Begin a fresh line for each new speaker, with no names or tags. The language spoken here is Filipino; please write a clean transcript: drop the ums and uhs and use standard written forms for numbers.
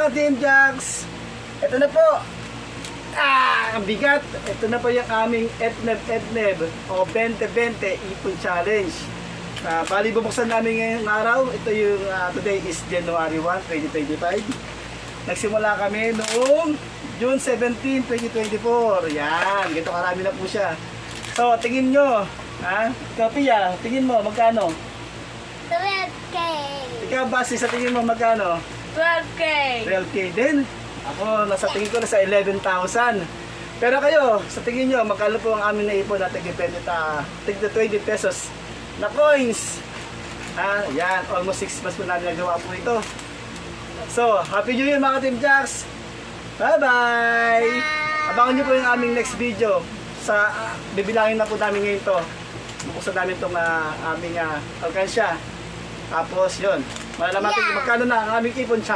mga Team Jacks. Ito na po. Ang bigat. Ito na po yung aming Etneb o 2020 Ipon Challenge. Bali bubuksan namin ngayong araw. Ito yung today is January 1, 2025. Nagsimula kami noong June 17, 2024. Yan, ganito karami na po siya. So, tingin nyo. Ikaw, Pia, tingin mo, magkano?
12K.
Ikaw, Basi, sa tingin mo, magkano?
12K.
12K din. Ako, nasa tingin ko nasa 11,000. Pero kayo, sa tingin nyo, magkano po ang amin na ipon na tigda 20 pesos na coins? Yan, almost 6 months po namin nagawa po ito. So, Happy New Year mga Team Jacks! Bye-bye! Abangan nyo po yung aming next video. Bibilangin na po namin ngayon to. Buksan namin itong aming alkansya. Tapos yun, malalaman natin magkano na ang aming ipon challenge.